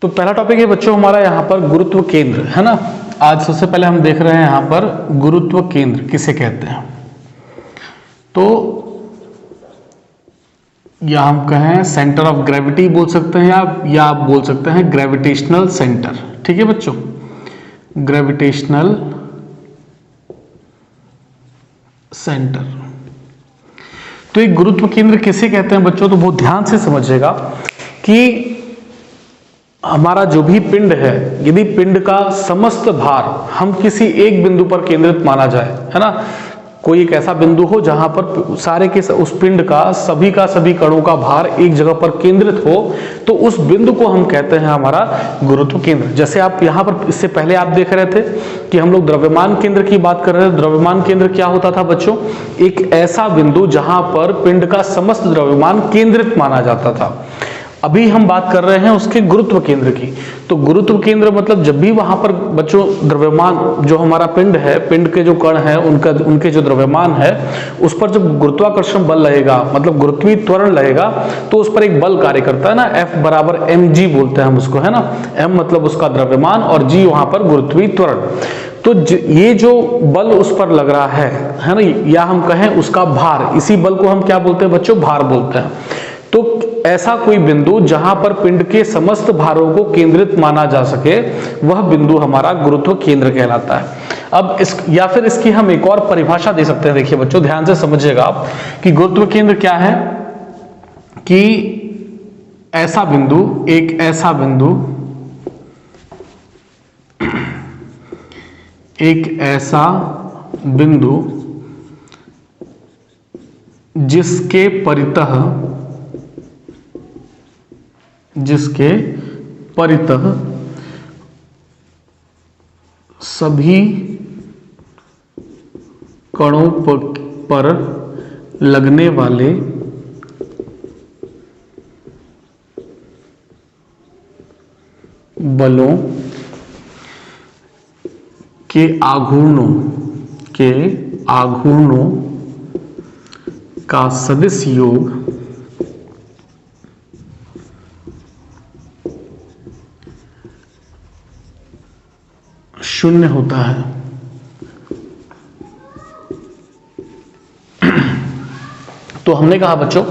तो पहला टॉपिक है बच्चों हमारा यहाँ पर गुरुत्व केंद्र, है ना। आज सबसे पहले हम देख रहे हैं यहाँ पर गुरुत्व केंद्र किसे कहते हैं। तो या हम कहें सेंटर ऑफ ग्रेविटी बोल सकते हैं आप, या आप बोल सकते हैं ग्रेविटेशनल सेंटर। ठीक है बच्चों, ग्रेविटेशनल सेंटर। तो एक गुरुत्व केंद्र किसे कहते हैं बच्चों, तो बहुत ध्यान से समझिएगा कि हमारा जो भी पिंड है, यदि पिंड का समस्त भार हम किसी एक बिंदु पर केंद्रित माना जाए, है ना, कोई एक ऐसा बिंदु हो जहां पर सारे के उस पिंड का सभी कणों का भार एक जगह पर केंद्रित हो, तो उस बिंदु को हम कहते हैं हमारा गुरुत्व केंद्र। जैसे आप यहां पर इससे पहले आप देख रहे थे कि हम लोग द्रव्यमान केंद्र की बात कर रहे थे। द्रव्यमान केंद्र क्या होता था बच्चों, एक ऐसा बिंदु जहां पर पिंड का समस्त द्रव्यमान केंद्रित माना जाता था। अभी हम बात कर रहे हैं उसके गुरुत्व केंद्र की। तो गुरुत्व केंद्र मतलब जब भी वहां पर बच्चों द्रव्यमान, जो हमारा पिंड है, पिंड के जो कण है उनके जो द्रव्यमान है, उस पर जब गुरुत्वाकर्षण बल लगेगा, मतलब गुरुत्वीय त्वरण लगेगा, तो उस पर एक बल कार्य करता है ना, F बराबर mg बोलते हैं हम उसको, है ना। m मतलब उसका द्रव्यमान और g वहां पर गुरुत्वीय त्वरण। तो ये जो बल उस पर लग रहा है ना, या हम कहें उसका भार, इसी बल को हम क्या बोलते हैं बच्चों, भार बोलते हैं। तो ऐसा कोई बिंदु जहां पर पिंड के समस्त भारों को केंद्रित माना जा सके, वह बिंदु हमारा गुरुत्व केंद्र कहलाता है। अब या फिर इसकी हम एक और परिभाषा दे सकते हैं। देखिए बच्चों ध्यान से समझिएगा आप कि गुरुत्व केंद्र क्या है, कि ऐसा बिंदु, एक ऐसा बिंदु जिसके परितः सभी कणों पर लगने वाले बलों के आघूर्णों का सदिश योग शून्य होता है। तो हमने कहा बच्चों,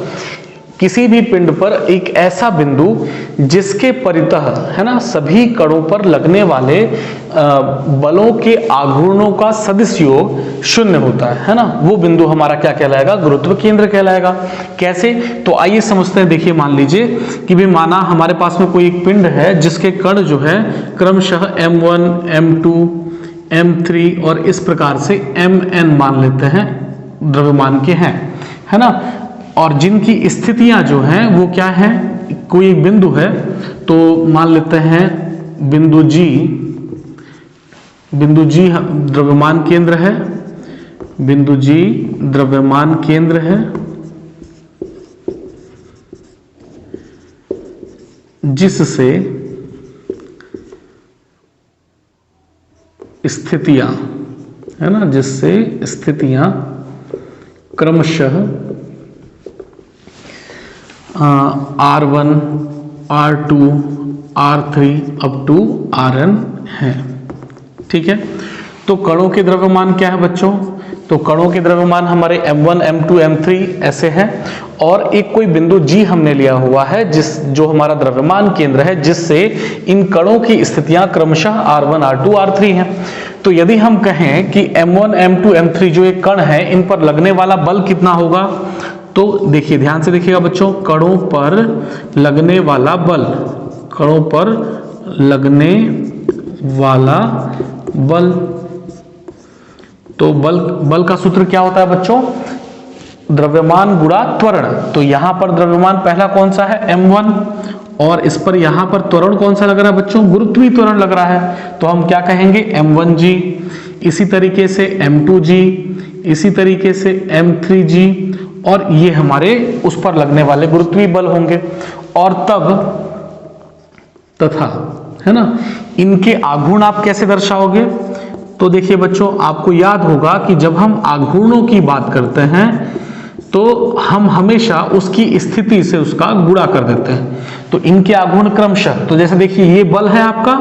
किसी भी पिंड पर एक ऐसा बिंदु जिसके परितः, है ना, सभी कणों पर लगने वाले बलों के आघूर्णों का सदिश योग शून्य होता है ना, वो बिंदु हमारा क्या कहलाएगा, गुरुत्व केंद्र कहलाएगा। कैसे, तो आइए समझते हैं। देखिए मान लीजिए कि भी माना हमारे पास में कोई एक पिंड है जिसके कण जो है क्रमशः m1 m2 m3 और इस प्रकार से mn मान लेते हैं द्रव्यमान के हैं, है ना, और जिनकी स्थितियां जो हैं वो क्या है, कोई एक बिंदु है तो मान लेते हैं बिंदु G द्रव्यमान केंद्र है, बिंदु G द्रव्यमान केंद्र है, जिससे स्थितियां, है ना, जिससे स्थितियां क्रमशः R1 R2 R3 up to Rn है। ठीक है, तो कणों के द्रव्यमान क्या है बच्चों, तो कणों के द्रव्यमान हमारे m1 m2 m3 ऐसे हैं, और एक कोई बिंदु G हमने लिया हुआ है जो हमारा द्रव्यमान केंद्र है, जिससे इन कणों की स्थितियां क्रमशः R1 R2 R3 हैं। तो यदि हम कहें कि m1 m2 m3 जो एक कण है, इन पर लगने वाला बल कितना होगा, तो देखिए ध्यान से देखिएगा बच्चों, कणों पर लगने वाला बल, कणों पर लगने वाला बल, तो बल का सूत्र क्या होता है बच्चों, द्रव्यमान गुणा त्वरण। तो यहां पर द्रव्यमान पहला कौन सा है, m1, और इस पर यहां पर त्वरण कौन सा लग रहा है बच्चों, गुरुत्वीय त्वरण लग रहा है, तो हम क्या कहेंगे m1g, इसी तरीके से m2g, इसी तरीके से m3g, और ये हमारे उस पर लगने वाले गुरुत्वीय बल होंगे। और तब तथा, है ना, इनके आघूर्ण आप कैसे दर्शाओगे, तो देखिए बच्चों आपको याद होगा कि जब हम आघूर्णों की बात करते हैं तो हम हमेशा उसकी स्थिति से उसका गुणा कर देते हैं। तो इनके आघूर्ण क्रमशः, तो जैसे देखिए ये बल है आपका,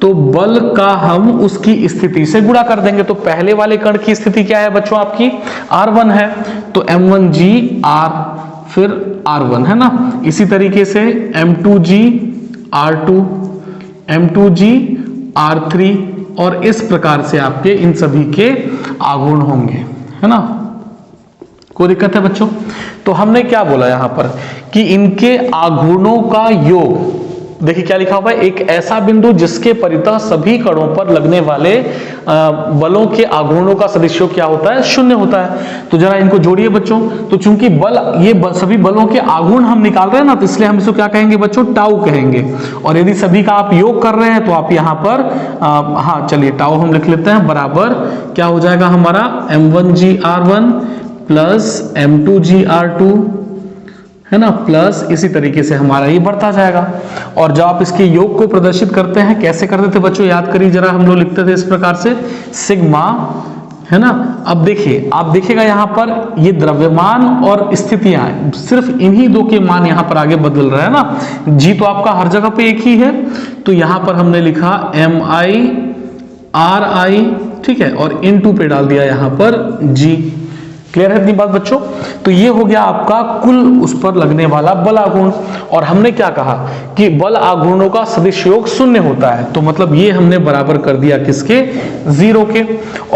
तो बल का हम उसकी स्थिति से गुणा कर देंगे। तो पहले वाले कण की स्थिति क्या है बच्चों आपकी, R1 है, तो M1G R फिर R1 है ना। इसी तरीके से M2G R2, M2G R3 और इस प्रकार से आपके इन सभी के आघूर्ण होंगे, है ना। कोई दिक्कत है बच्चों? तो हमने क्या बोला यहां पर कि इनके आघूर्णों का योग, देखिए क्या लिखा हुआ है, एक ऐसा बिंदु जिसके परितः सभी कणों पर लगने वाले बलों के आघूर्णों का सदिश योग क्या होता है, शून्य होता है। तो जरा इनको जोड़िए बच्चों। तो चूंकि बल, ये सभी बलों के आघूर्ण हम निकाल रहे हैं ना, तो इसलिए हम इसको क्या कहेंगे बच्चों, टाउ कहेंगे। और यदि सभी का आप योग कर रहे हैं तो आप यहां पर हाँ चलिए टाउ हम लिख लेते हैं, बराबर क्या हो जाएगा हमारा, M1G R1 plus M2G R2, है ना, प्लस इसी तरीके से हमारा ये बढ़ता जाएगा। और जब आप इसके योग को प्रदर्शित करते हैं, कैसे करते थे बच्चों, याद करिए जरा, हम लोग लिखते थे इस प्रकार से, सिग्मा, है ना। अब देखिए, आप देखिएगा यहां पर ये द्रव्यमान और स्थितियां, सिर्फ इन्हीं दो के मान यहां पर आगे बदल रहा है ना। जी तो आपका हर जगह पे एक ही है, तो यहां पर हमने लिखा MI RI, ठीक है, और इन 2 पे डाल दिया यहां पर G। क्लियर है इतनी बात बच्चों? तो ये हो गया आपका कुल उस पर लगने वाला बल आघूर्ण। और हमने क्या कहा कि बल आघूर्णों का सदिश योग शून्य होता है, तो मतलब ये हमने बराबर कर दिया किसके, 0 के।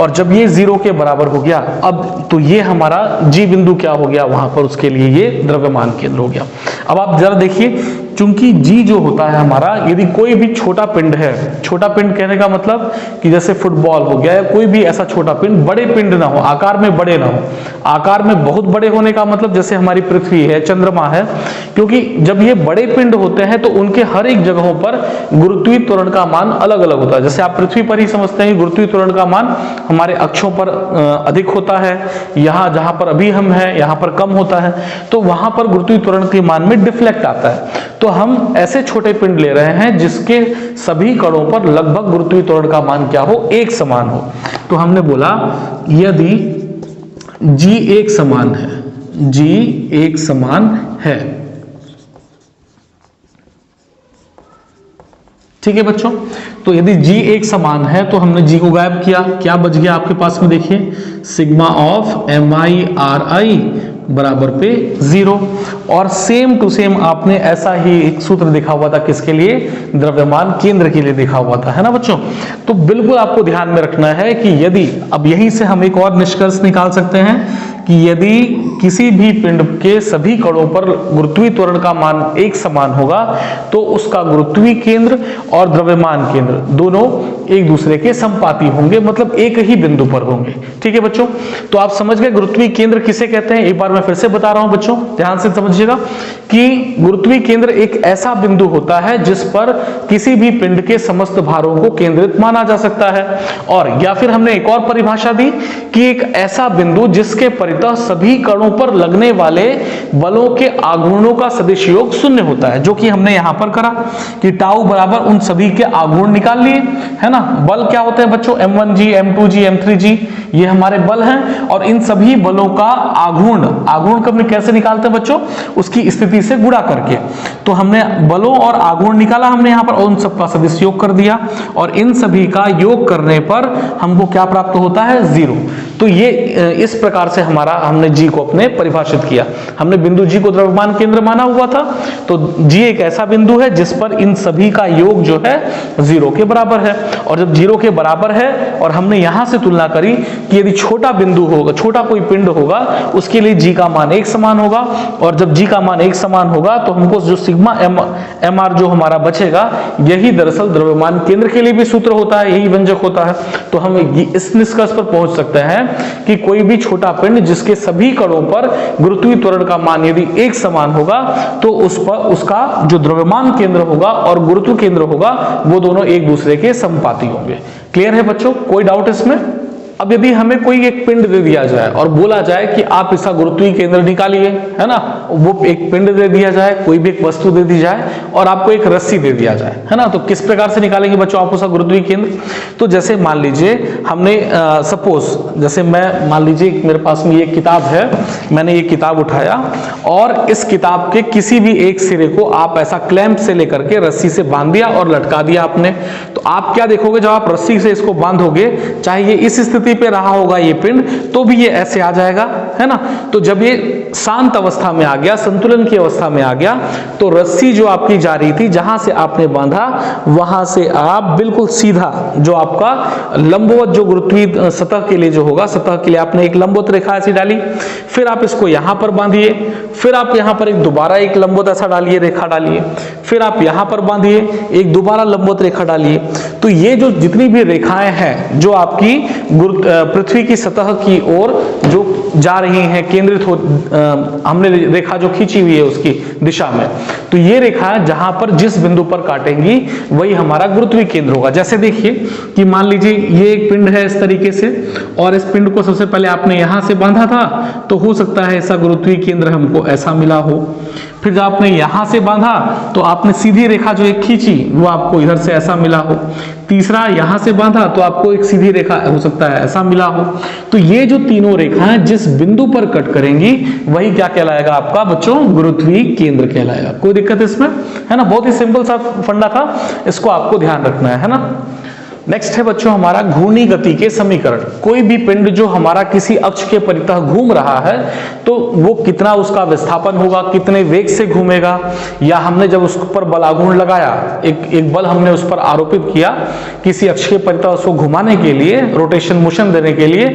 और जब ये 0 के बराबर हो गया, अब तो ये हमारा जी बिंदु क्या हो गया वहां पर, उसके लिए ये द्रव्यमान केंद्र हो गया। अब आप जरा देखिए, चूंकि जी जो होता है हमारा, यदि कोई भी छोटा पिंड है, छोटा पिंड कहने का मतलब कि जैसे फुटबॉल हो गया या कोई भी ऐसा छोटा पिंड, बड़े पिंड ना हो, आकार में बड़े ना हो। आकार में बहुत बड़े होने का मतलब जैसे हमारी पृथ्वी है, चंद्रमा है, क्योंकि जब ये बड़े पिंड होते हैं तो उनके हर एक जगहों पर गुरुत्वीय त्वरण का मान अलग अलग होता है। जैसे आप पृथ्वी पर ही समझते हैं गुरुत्वीय त्वरण का मान हमारे अक्षों पर अधिक होता है, यहाँ जहां पर अभी हम हैं यहाँ पर कम होता है, तो वहां पर गुरुत्वीय त्वरण के मान में डिफ्लेक्ट आता है। तो हम ऐसे छोटे पिंड ले रहे हैं जिसके सभी कणों पर लगभग गुरुत्वीय त्वरण का मान क्या हो, एक समान हो। तो हमने बोला यदि जी एक समान है, जी एक समान है, ठीक है बच्चों। तो यदि जी एक समान है तो हमने जी को गायब किया, क्या बच गया आपके पास में, देखिए सिग्मा ऑफ MI RI बराबर पे 0। और सेम टू सेम आपने ऐसा ही एक सूत्र देखा हुआ था किसके लिए, द्रव्यमान केंद्र के लिए देखा हुआ था, है ना बच्चों। तो बिल्कुल आपको ध्यान में रखना है कि यदि, अब यहीं से हम एक और निष्कर्ष निकाल सकते हैं कि यदि किसी भी पिंड के सभी कणों पर गुरुत्वीय त्वरण का मान एक समान होगा तो उसका गुरुत्वीय केंद्र और द्रव्यमान केंद्र दोनों एक दूसरे के संपाती होंगे, मतलब एक ही बिंदु पर होंगे, ठीक है बच्चों। तो आप समझ गए गुरुत्वीय केंद्र किसे कहते हैं। एक बार मैं फिर से बता रहा हूं बच्चों, ध्यान से समझिएगा कि गुरुत्वीय केंद्र एक ऐसा बिंदु होता है जिस पर किसी भी पिंड के समस्त भारों को केंद्रित माना जा सकता है। और या फिर हमने एक और परिभाषा दी कि एक ऐसा बिंदु जिसके परितः सभी कणों पर लगने वाले बलों के आघूर्णों का सदिश योग शून्य होता है, जो कि हमने यहां पर करा कि टाउ बराबर उन सभी के आघूर्ण निकाल लिए, है ना। बल क्या होते हैं बच्चों, M1G M2G M3G, ये हमारे बल हैं। और इन सभी बलों का आघूर्ण, आघूर्ण कब कैसे निकालते हैं बच्चों, उसकी स्थिति से गुणा करके। तो हमने बलों और आघूर्ण निकाला हमने यहां पर, और उन सबका सदिश योग कर दिया, और इन सभी का योग करने पर हमको क्या प्राप्त होता है, 0। तो ये इस प्रकार से हमारा, हमने जी को अपने परिभाषित किया। हमने बिंदु जी को द्रव्यमान केंद्र माना हुआ था, तो जी एक ऐसा बिंदु है जिस पर इन सभी का योग जो है 0 के बराबर है। और जब 0 के बराबर है, और हमने यहां से तुलना करी कि यदि छोटा बिंदु होगा, छोटा कोई पिंड होगा, उसके लिए जी का मान एक समान होगा। और जब जी का मान एक समान होगा तो हमको जो सिग्मा MR जो हमारा बचेगा, यही दरअसल द्रव्यमान केंद्र के लिए भी सूत्र होता है, यही व्यंजक होता है। तो हम इस निष्कर्ष पर पहुंच सकते हैं कि कोई भी छोटा पिंड जिसके सभी कणों पर गुरुत्वीय त्वरण का मान यदि एक समान होगा तो उस पर उसका जो द्रव्यमान केंद्र होगा और गुरुत्व केंद्र होगा वो दोनों एक दूसरे के संपाती होंगे। क्लियर है बच्चों, कोई डाउट इसमें? अब यदि हमें कोई एक पिंड दे दिया जाए और बोला जाए कि आप इसका गुरुत्वीय केंद्र निकालिए, है ना, वो एक पिंड दे दिया जाए, कोई भी एक वस्तु दे दी जाए और आपको एक रस्सी दे दिया जाए, है ना, तो किस प्रकार से निकालेंगे बच्चों आप उसका गुरुत्वीय केंद्र? तो जैसे मान लीजिए हमने सपोज जैसे मैं मान लीजिए मेरे पास में ये किताब है, मैंने ये किताब उठाया और इस किताब के किसी भी एक सिरे को आप ऐसा क्लैंप से लेकर के रस्सी से बांध दिया और लटका दिया आपने, तो आप क्या देखोगे, जब आप रस्सी से इसको बांधोगे, चाहे ये इस स्थिति पे रहा होगा ये पिंड, तो भी ये ऐसे आ जाएगा, है ना। तो जब ये शांत अवस्था में आ गया, संतुलन की अवस्था में आ गया, तो रस्सी जो आपकी जा रही थी, जहां से आपने बांधा वहां से आप बिल्कुल सीधा जो आपका लंबवत जो गुरुत्वीय सतह के लिए जो होगा, सतह के लिए आपने एक लंबवत रेखा ऐसी डाली, फिर आप इसको यहां पर बांधिए, फिर आप यहां पर एक दोबारा एक लंबवत ऐसा डालिए, रेखा डालिए, फिर आप यहां पर बांधिए, एक दोबारा लंबवत रेखा डालिए। तो ये जो जितनी भी रेखाएं हैं जो आपकी पृथ्वी की सतह की ओर जो जा रही हैं, केंद्रित हो, हमने रेखा जो खींची हुई है उसकी दिशा में, तो ये रेखा जहां पर जिस बिंदु पर काटेंगी वही हमारा गुरुत्वीय केंद्र होगा। जैसे देखिए कि मान लीजिए ये एक पिंड है इस तरीके से, और इस पिंड को सबसे पहले आपने यहां से बांधा था, तो हो सकता है ऐसा गुरुत्वीय केंद्र हमको ऐसा मिला हो। फिर जब आपने यहां से बांधा तो आपने सीधी रेखा जो एक खींची वो आपको इधर से ऐसा मिला हो। तीसरा यहां से बांधा तो आपको एक सीधी रेखा हो सकता है ऐसा मिला हो। तो ये जो तीनों रेखाएं जिस बिंदु पर कट करेंगी वही क्या कहलाएगा आपका बच्चों, गुरुत्वीय केंद्र कहलाएगा। कोई दिक्कत इसमें, है ना, बहुत ही सिंपल सा फंडा था, इसको आपको ध्यान रखना है ना। नेक्स्ट है बच्चों हमारा घूर्णी गति के समीकरण। कोई भी पिंड जो हमारा किसी अक्ष के परितः घूम रहा है तो वो कितना उसका विस्थापन होगा, कितने वेग से घूमेगा, या हमने जब उस पर बलाघूर्ण लगाया, एक बल हमने उस पर आरोपित किया किसी अक्ष के परितः उसको घुमाने के लिए, रोटेशन मोशन देने के लिए,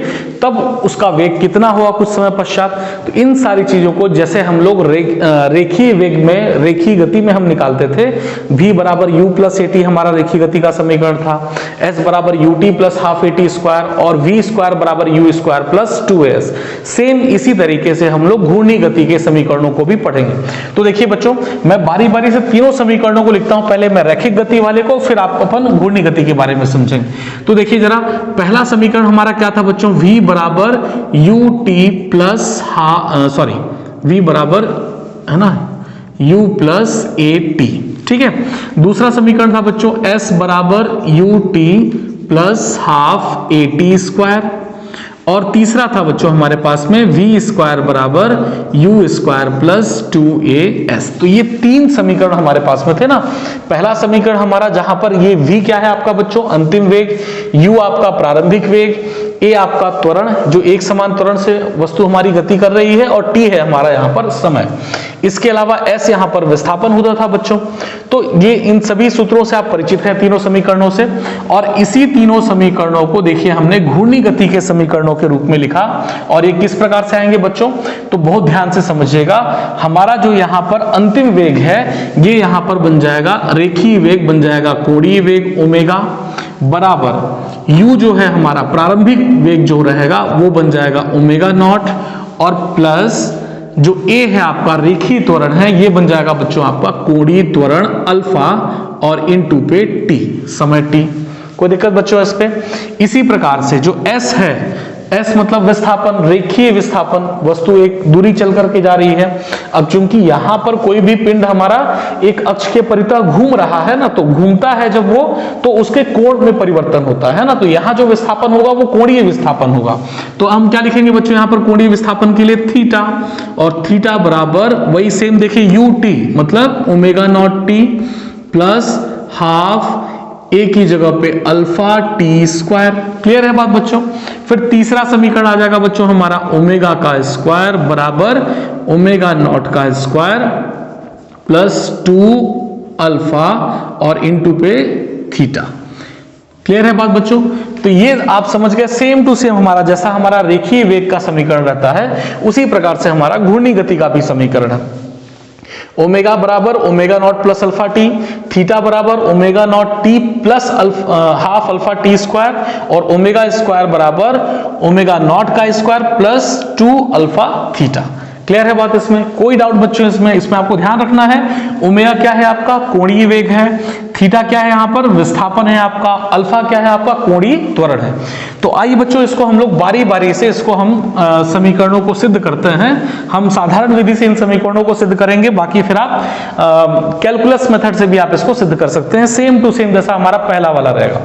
तब उसका वेग कितना हुआ कुछ समय पश्चात। तो इन सारी चीजों को जैसे हम लोग रेखीय वेग में, रेखीय गति में हम निकालते थे, v बराबर u प्लस ए टी हमारा रेखीय गति का समीकरण था, s बराबर ut plus half A T square और v स्क्वायर बराबर u square plus 2as। Same इसी तरीके से हम लोग घूर्णी गति के समीकरणों को भी पढ़ेंगे। तो देखिए बच्चों, मैं बारी बारी से तीनों समीकरणों को लिखता हूं, पहले मैं रैखिक गति वाले को, फिर आप अपन घूर्णी गति के बारे में समझेंगे। तो देखिए जरा, पहला समीकरण हमारा क्या था बच्चों, v बराबर ut प्लस v बराबर, है ना, u प्लस ए टी, ठीक है। दूसरा समीकरण था बच्चों s बराबर ut plus half A T square, और तीसरा था बच्चों हमारे पास में v स्क्वायर बराबर u स्क्वायर प्लस 2as। तो ये तीन समीकरण हमारे पास में थे ना। पहला समीकरण हमारा जहां पर ये v क्या है आपका बच्चों, अंतिम वेग, u आपका प्रारंभिक वेग, a आपका त्वरण जो एक समान त्वरण से वस्तु हमारी गति कर रही है, और t है हमारा यहाँ पर समय। इसके अलावा s यहाँ पर विस्थापन होता था बच्चों। तो ये इन सभी सूत्रों से आप परिचित हैं, तीनों समीकरणों से, और इसी तीनों समीकरणों को देखिए हमने घूर्णी गति के समीकरणों के रूप में लिखा। और ये किस प्रकार से आएंगे बच्चों, तो बहुत ध्यान से समझिएगा। हमारा जो यहाँ पर अंतिम वेग है ये यहाँ पर बन जाएगा रेखीय वेग, बन जाएगा कोणीय वेग ओमेगा, बराबर u जो है हमारा प्रारंभिक वेग जो रहेगा वो बन जाएगा ओमेगा नॉट, और प्लस जो a है आपका रेखीय त्वरण है ये बन जाएगा बच्चों आपका कोणीय त्वरण अल्फा, और इनटू पे t, समय t। कोई दिक्कत बच्चों इस पे? इसी प्रकार से जो s है, s मतलब विस्थापन, रेखीय विस्थापन, वस्तु एक दूरी चल करके जा रही है। अब चूंकि यहां पर कोई भी पिंड हमारा एक अक्ष के परितः घूम रहा है ना, तो घूमता है जब वो, तो उसके कोण में परिवर्तन होता है ना, तो यहां जो विस्थापन होगा वो कोणीय विस्थापन होगा। तो हम क्या लिखेंगे बच्चों यहां पर कोणीय विस्थापन के लिए थीटा, और थीटा बराबर वही सेम देखिए ut मतलब omega not t plus half a की जगह पे अल्फा टी स्क्वायर। क्लियर है बात बच्चों? फिर तीसरा समीकरण आ जाएगा बच्चों हमारा ओमेगा का स्क्वायर बराबर ओमेगा नॉट का स्क्वायर प्लस 2 अल्फा और इनटू पे थीटा। क्लियर है बात बच्चों? तो ये आप समझ गए, सेम टू सेम हमारा जैसा हमारा रेखीय वेग का समीकरण रहता है उसी प्रकार से हमारा घूर्णी गति का भी समीकरण है। ओमेगा बराबर omega not plus alpha t, theta बराबर omega not t plus half alpha t square, और ओमेगा स्क्वायर बराबर ओमेगा नॉट का square plus 2 alpha theta. Clear है बात इसमें? कोई डाउट बच्चों इसमें? इसमें आपको ध्यान रखना है ओमेगा क्या है आपका कोणीय वेग है, थीटा क्या है यहाँ पर, विस्थापन है आपका, अल्फा क्या है आपका, कोणीय त्वरण है। तो आइए बच्चों इसको हम लोग बारी बारी से इसको हम समीकरणों को सिद्ध करते हैं। हम साधारण विधि से इन समीकरणों को सिद्ध करेंगे, बाकी फिर आप कैलकुलस मेथड से भी आप इसको सिद्ध कर सकते हैं, सेम टू सेम जैसा हमारा पहला वाला रहेगा।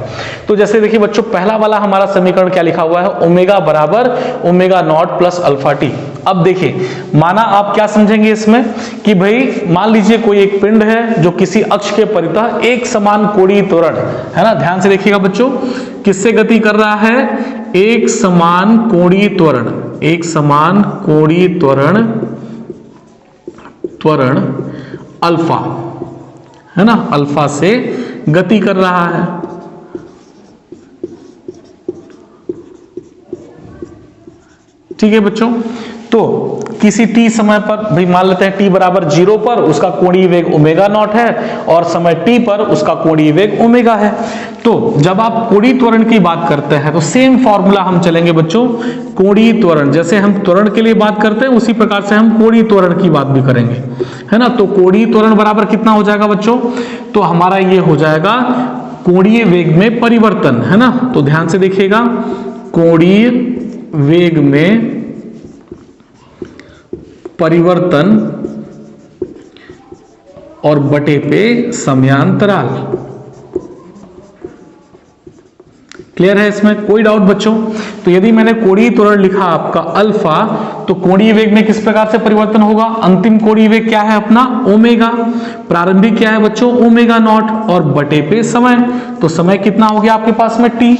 तो जैसे देखिए बच्चों, पहला वाला हमारा समीकरण क्या लिखा हुआ है, ओमेगा बराबर omega not plus alpha T. अब देखिए, माना आप क्या समझेंगे इसमें कि भाई मान लीजिए कोई एक पिंड है जो किसी अक्ष के परितः एक समान कोणीय त्वरण है ना, ध्यान से देखिएगा बच्चों, किससे गति कर रहा है, एक समान कोणीय त्वरण, एक समान कोणीय त्वरण अल्फा है ना, अल्फा से गति कर रहा है। ठीक है बच्चों, तो किसी t समय पर भाई मान लेते हैं t बराबर 0 पर उसका कोणीय वेग ओमेगा नॉट है और समय t पर उसका कोणीय वेग ओमेगा है। तो जब आप कोणीय त्वरण की बात करते हैं तो सेम फॉर्मूला हम चलेंगे बच्चों, कोणीय त्वरण, जैसे हम त्वरण के लिए बात करते हैं उसी प्रकार से हम कोणीय त्वरण की बात भी करेंगे, है ना। तो कोणीय त्वरण बराबर कितना हो जाएगा बच्चों, तो हमारा ये हो जाएगा कोणीय वेग में परिवर्तन, है ना। तो ध्यान से देखिएगा, कोणीय वेग में परिवर्तन और बटे पे समयांतराल। क्लियर है, इसमें कोई डाउट बच्चों। तो यदि मैंने कोणीय त्वरण लिखा आपका अल्फा, तो कोणीय वेग में किस प्रकार से परिवर्तन होगा, अंतिम कोणीय वेग क्या है अपना ओमेगा, प्रारंभिक क्या है बच्चों ओमेगा नॉट, और बटे पे समय, तो समय कितना हो गया आपके पास में टी।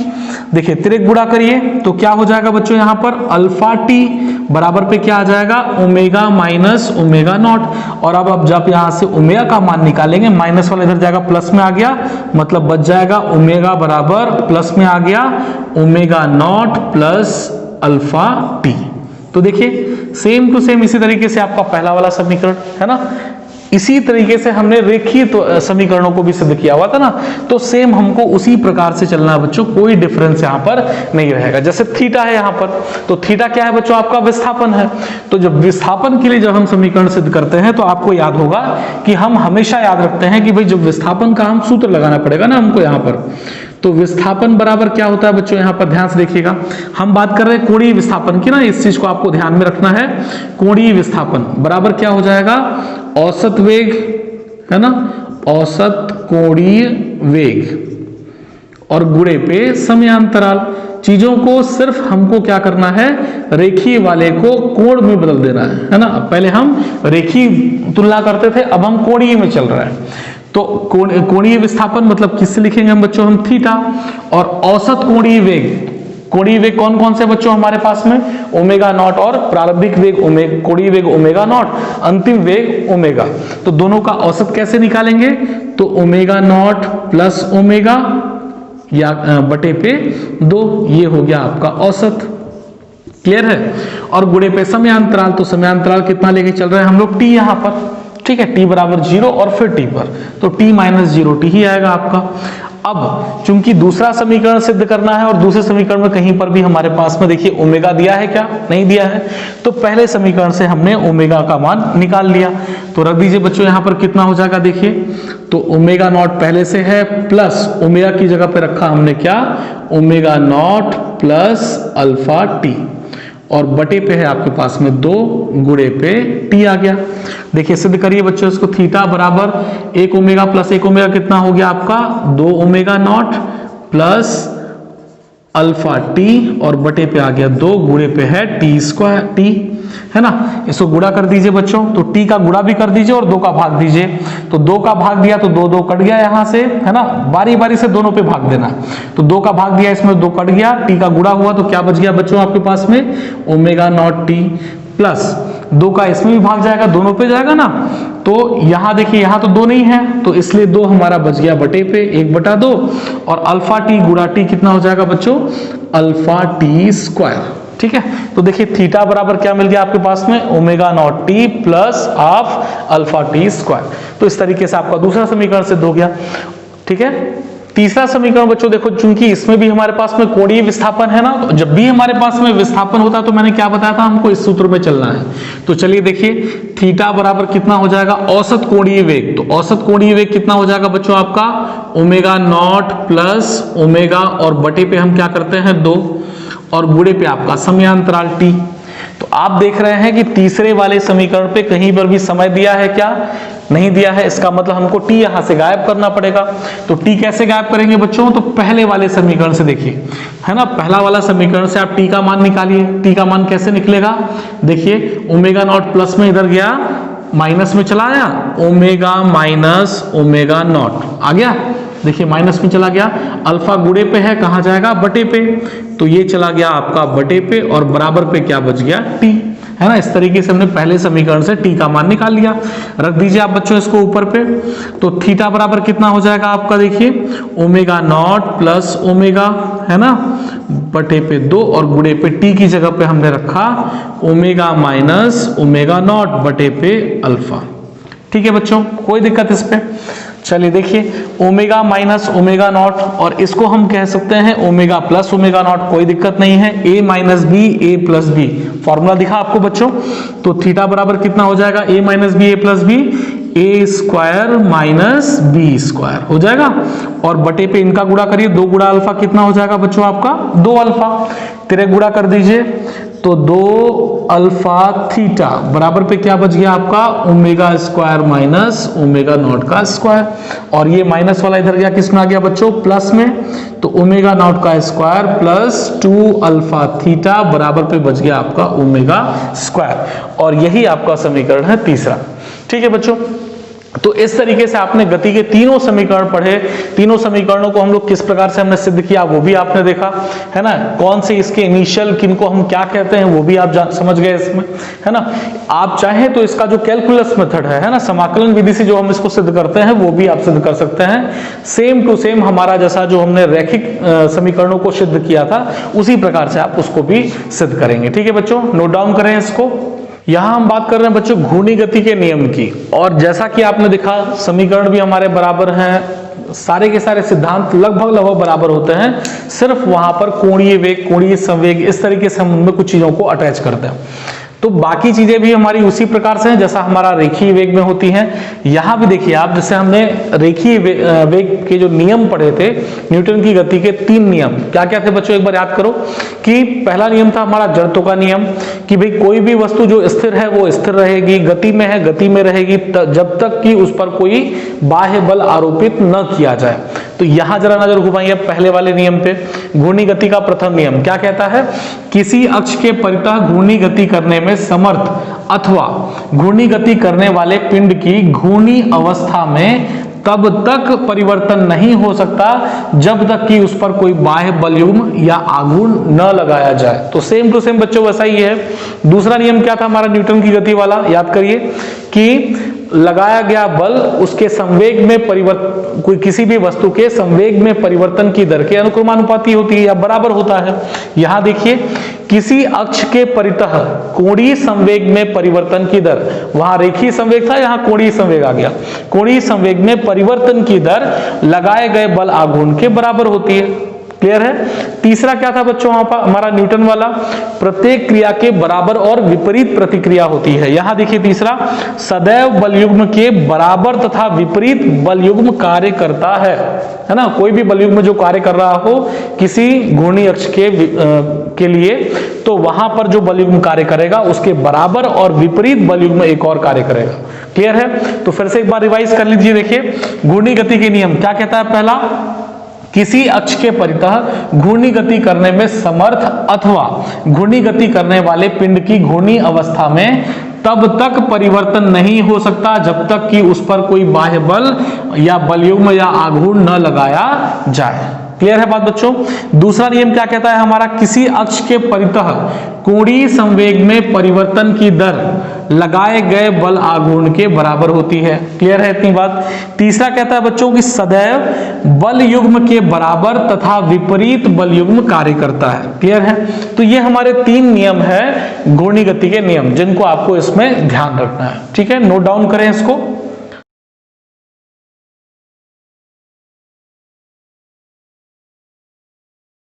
देखिए तिरक गुणा करिए तो क्या हो जाएगा बच्चों, यहां पर अल्फा टी बराबर पे क्या आ जाएगा, ओमेगा माइनस ओमेगा नॉट। और अब जब यहां से ओमेगा का मान निकालेंगे, माइनस वाला इधर जाएगा प्लस में आ गया, मतलब बच जाएगा ओमेगा बराबर प्लस में आ गया omega not plus alpha T. तो देखिए सेम टू सेम इसी तरीके से आपका पहला वाला समीकरण है ना, इसी तरीके से हमने रेखीय समीकरणों को भी सिद्ध किया हुआ था ना, तो सेम हमको उसी प्रकार से चलना है बच्चों, कोई डिफरेंस यहां पर नहीं रहेगा। जैसे थीटा है यहां पर, तो थीटा क्या है बच्चों, आपका विस्थापन है। तो जब विस्थापन के लिए जब हम समीकरण सिद्ध करते हैं तो आपको याद होगा कि हम हमेशा याद रखते हैं कि भाई जब विस्थापन का हम सूत्र लगाना पड़ेगा ना हमको यहां पर, तो विस्थापन बराबर क्या होता है बच्चों, यहां पर ध्यान से देखिएगा, हम बात कर रहे हैं कोणीय विस्थापन की ना, इस चीज को आपको ध्यान में रखना है। कोणीय विस्थापन बराबर क्या हो जाएगा, औसत वेग है ना, औसत कोणीय वेग और गुणे पे समयांतराल। चीजों को सिर्फ हमको क्या करना है, रेखीय वाले को कोण में बदल देना है ना। पहले हम रेखीय तुलना करते थे, अब हम कोणीय में चल रहे हैं। तो कोणीय विस्थापन मतलब किससे लिखेंगे हम बच्चों, हम थीटा, और औसत कोणीय वेग, कोणीय वेग कौन कौन से बच्चों हमारे पास में, ओमेगा नॉट, और प्रारंभिक वेग कोणीय वेग ओमेगा नॉट, अंतिम वेग ओमेगा। तो दोनों का औसत कैसे निकालेंगे, तो ओमेगा नॉट प्लस ओमेगा या बटे पे 2, ये हो गया आपका औसत। क्लियर है, और गुणे पे समयांतराल, तो समयांतराल कितना लेके चल रहे हैं हम लोग, टी यहां पर, ठीक है, t बराबर 0 और फिर t पर, तो t माइनस 0 t ही आएगा आपका। अब चूंकि दूसरा समीकरण सिद्ध करना है और दूसरे समीकरण में कहीं पर भी हमारे पास में देखिए ओमेगा दिया है क्या, नहीं दिया है, तो पहले समीकरण से हमने ओमेगा का मान निकाल लिया। तो रख दीजिए बच्चों, यहां पर कितना हो जाएगा देखिए, तो ओमेगा नॉट पहले से है, प्लस ओमेगा की जगह पे रखा हमने क्या, omega not plus alpha T, और बटे पे है आपके पास में 2 गुणे पे टी आ गया। देखिए सिद्ध करिए बच्चों इसको, थीटा बराबर 1 ओमेगा प्लस 1 ओमेगा कितना हो गया आपका, 2 omega not plus alpha T, और बटे पे आ गया 2 गुणे पे है टी स्क्वायर, टी है ना। इसको गुणा कर दीजिए बच्चों, तो टी का गुणा भी कर दीजिए और 2 का भाग दीजिए, तो 2 का भाग दिया तो 2 2 कट गया यहां से, है ना, बारी बारी से दोनों पे भाग देना। तो 2 का भाग दिया, इसमें 2 कट गया, टी का गुणा हुआ, तो क्या बच गया बच्चों आपके पास में, ओमेगा नॉट टी प्लस 2 का इसमें भी भाग जाएगा, दोनों पे जाएगा ना, तो यहां देखिए यहां तो 2 नहीं है, तो इसलिए 2 हमारा बच गया बटे पे 1/2, और अल्फा टी गुणा टी कितना हो जाएगा बच्चों, अल्फा टी स्क्वायर। ठीक है, तो देखिए थीटा बराबर क्या मिल गया आपके पास में, omega not t plus half alpha t square. तो इस तरीके से आपका दूसरा समीकरण सिद्ध हो गया। ठीक है, तीसरा समीकरण बच्चों देखो, चूंकि इसमें भी हमारे पास में कोणीय विस्थापन है ना, तो जब भी हमारे पास में विस्थापन होता है तो मैंने क्या बताया था, हमको इस सूत्र में चलना है। तो चलिए देखिए, थीटा बराबर कितना हो जाएगा, औसत कोणीय वेग। तो औसत कोणीय वेग कितना हो जाएगा बच्चों आपका, ओमेगा नॉट प्लस ओमेगा, और बटे पे हम क्या करते हैं 2, और गुणे पे आपका समयांतराल t। तो आप देख रहे हैं कि तीसरे वाले समीकरण पे कहीं पर भी समय दिया है क्या, नहीं दिया है। इसका मतलब हमको t यहां से गायब करना पड़ेगा। तो t कैसे गायब करेंगे बच्चों, तो पहले वाले समीकरण से देखिए, है ना, पहला वाला समीकरण से आप t का मान निकालिए। t का मान कैसे निकलेगा, देखिए ओमेगा नॉट प्लस में इधर गया, माइनस में चला आया, ओमेगा माइनस ओमेगा नॉट आ गया, देखिए माइनस में चला गया, अल्फा गुणे पे है, कहां जाएगा, बटे पे, तो ये चला गया आपका बटे पे, और बराबर पे क्या बच गया, t, है ना। इस तरीके से हमने पहले समीकरण से t का मान निकाल लिया। रख दीजिए आप बच्चों इसको ऊपर पे। तो थीटा बराबर कितना हो जाएगा आपका, देखिए ओमेगा नॉट प्लस ओमेगा, है ना, बटे पे 2, और गुणे पे t की जगह पे हमने रखा ओमेगा माइनस ओमेगा नॉट बटे पे अल्फा। ठीक है बच्चों, कोई दिक्कत इस पे। चलिए देखिए, ओमेगा माइनस ओमेगा नॉट, और इसको हम कह सकते हैं ओमेगा प्लस ओमेगा नॉट, कोई दिक्कत नहीं है। a minus B, A plus B, formula दिखा आपको बच्चों। तो थीटा बराबर कितना हो जाएगा, a minus B, A plus B, A square minus B square हो जाएगा, और बटे पे इनका गुणा करिए, 2 गुणा अल्फा कितना हो जाएगा बच्चों आपका, 2 अल्फा, तेरे गुणा कर दीजिए, तो 2 अल्फा थीटा बराबर पे क्या बच गया आपका, omega square minus omega not का स्क्वायर, और ये माइनस वाला इधर गया, किस में आ गया बच्चों, प्लस में, तो ओमेगा नॉट का स्क्वायर प्लस 2 अल्फा थीटा बराबर पे बच गया आपका ओमेगा स्क्वायर, और यही आपका समीकरण है तीसरा। ठीक है बच्चों, तो इस तरीके से आपने गति के तीनों समीकरण पढ़े। तीनों समीकरणों को हम लोग किस प्रकार से हमने सिद्ध किया वो भी आपने देखा, है ना। कौन से इसके इनिशियल, किनको हम क्या कहते हैं वो भी आप समझ गए इसमें, है ना। आप चाहें तो इसका जो कैलकुलस मेथड है ना, समाकलन विधि से जो हम इसको सिद्ध करते हैं वो भी आप सिद्ध कर सकते हैं। सेम टू सेम हमारा जैसा जो हमने रैखिक समीकरणों को सिद्ध किया था उसी प्रकार से आप उसको भी सिद्ध करेंगे। ठीक है बच्चों, नोट डाउन करें इसको। यहां हम बात कर रहे हैं बच्चों घूर्णी गति के नियम की, और जैसा कि आपने देखा समीकरण भी हमारे बराबर हैं, सारे के सारे सिद्धांत लगभग बराबर होते हैं, सिर्फ वहां पर कोणीय वेग, कोणीय संवेग, इस तरीके से हम उनमें कुछ चीजों को अटैच करते हैं। तो बाकी चीजें भी हमारी उसी प्रकार से हैं जैसा हमारा रेखीय वेग में होती हैं। यहां भी देखिए आप, जैसे हमने रेखीय वेग के जो नियम पढ़े थे, न्यूटन की गति के 3 नियम क्या क्या थे बच्चों, एक बार याद करो। कि पहला नियम था हमारा जड़त्व का नियम, कि भाई कोई भी वस्तु जो स्थिर है वो स्थिर रहेगी, गति में है गति में रहेगी, जब तक कि उस पर कोई बाह्य बल आरोपित न किया जाए। तो यहां जरा नजर घुमाइए पहले वाले नियम पे। घूर्णी गति का प्रथम नियम क्या कहता है, किसी अक्ष के परितः घूर्णी गति करने में समर्थ अथवा घूर्णी गति करने वाले पिंड की घूर्णी अवस्था में तब तक परिवर्तन नहीं हो सकता जब तक कि उस पर कोई बाह्य बलयुग्म या आघूर्ण न लगाया जाए। तो सेम टू सेम बच्चों वैसा ही है। दूसरा नियम क्या था हमारा न्यूटन की गति वाला, याद करिए कि लगाया गया बल उसके संवेग में परिवर्तन, कोई किसी भी वस्तु के संवेग में परिवर्तन की दर के अनुक्रमानुपाती होती है या बराबर होता है। यहां देखिए, किसी अक्ष के परितः कोणीय संवेग में परिवर्तन की दर, वहां रेखीय संवेग था, यहां कोणीय संवेग आ गया, कोणीय संवेग में परिवर्तन की दर लगाए गए बल आघूर्ण के बराबर होती है। क्लियर है। तीसरा क्या था बच्चों वहां पर हमारा न्यूटन वाला, प्रत्येक क्रिया के बराबर और विपरीत प्रतिक्रिया होती है। यहां देखिए तीसरा, सदैव बलयुग्म के बराबर तथा विपरीत बलयुग्म कार्य करता है ना। कोई भी बलयुग्म जो कार्य कर रहा हो किसी घूर्णी अक्ष के लिए, तो वहां पर जो बलयुग्म कार्य करेगा उसके बराबर और विपरीत बलयुग्म एक और कार्य करेगा। क्लियर है। तो फिर से एक बार रिवाइज कर लीजिए। देखिए घूर्णी गति के नियम क्या कहता है, पहला, किसी अक्ष के परितः घूर्णी गति करने में समर्थ अथवा घूर्णी गति करने वाले पिंड की घूर्णी अवस्था में तब तक परिवर्तन नहीं हो सकता जब तक कि उस पर कोई बाह्य बल या बलयुग्म या आघूर्ण न लगाया जाए। क्लियर है बात बच्चों। दूसरा नियम क्या कहता है हमारा, किसी अक्ष के परितः कोणीय संवेग में परिवर्तन की दर लगाए गए बल आघूर्ण के बराबर होती है। क्लियर है इतनी बात। तीसरा कहता है बच्चों कि सदैव बल युग्म के बराबर तथा विपरीत बल युग्म कार्य करता है। क्लियर है। तो ये हमारे 3 नियम है घूर्णी गति के नियम, जिनको आपको इसमें ध्यान रखना है। ठीक है, नोट डाउन करें इसको।